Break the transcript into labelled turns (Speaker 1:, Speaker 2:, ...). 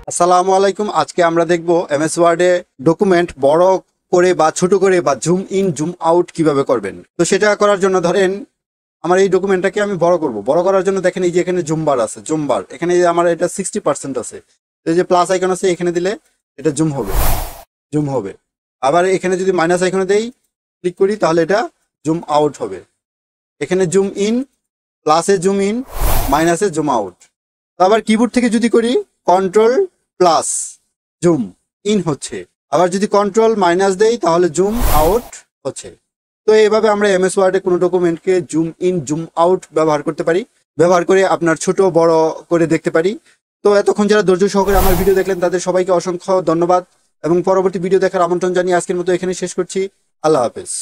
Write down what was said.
Speaker 1: আসসালামু আলাইকুম। আজকে আমরা দেখব এমএস ওয়ার্ডে ডকুমেন্ট বড় করে বা ছোট করে বা জুম ইন জুম আউট কিভাবে করবেন। তো সেটা করার জন্য ধরেন আমার এই ডকুমেন্টটাকে আমি বড় করব। বড় করার জন্য দেখেন এই যে এখানে জুম বার আছে, জুম বার এখানে যে আমার এটা 60% আছে। এই যে প্লাস আইকন আছে এখানে দিলে এটা জুম হবে, জুম হবে। আবার এখানে যদি মাইনাস আইকনে দেই, ক্লিক করি, তাহলে এটা জুম আউট হবে। এখানে জুম ইন, প্লাসে জুম ইন, মাইনাসে জুম আউট। আবার কিবোর্ড থেকে যদি করি কন্ট্রোল প্লাস জুম ইন হচ্ছে, আবার যদি কন্ট্রোল মাইনাস দেই তাহলে জুম আউট হচ্ছে। তো এইভাবে আমরা এমএস ওয়ার্ডে কোনো ডকুমেন্টকে জুম ইন জুম আউট ব্যবহার করতে পারি, ব্যবহার করে আপনার ছোট বড় করে দেখতে পারি। তো এতক্ষণ যারা ধৈর্য সহকারে আমার ভিডিও দেখলেন তাদের সবাইকে অসংখ্য ধন্যবাদ এবং পরবর্তী ভিডিও দেখার আমন্ত্রণ জানিয়ে আজকের মতো এখানে শেষ করছি। আল্লাহ হাফেজ।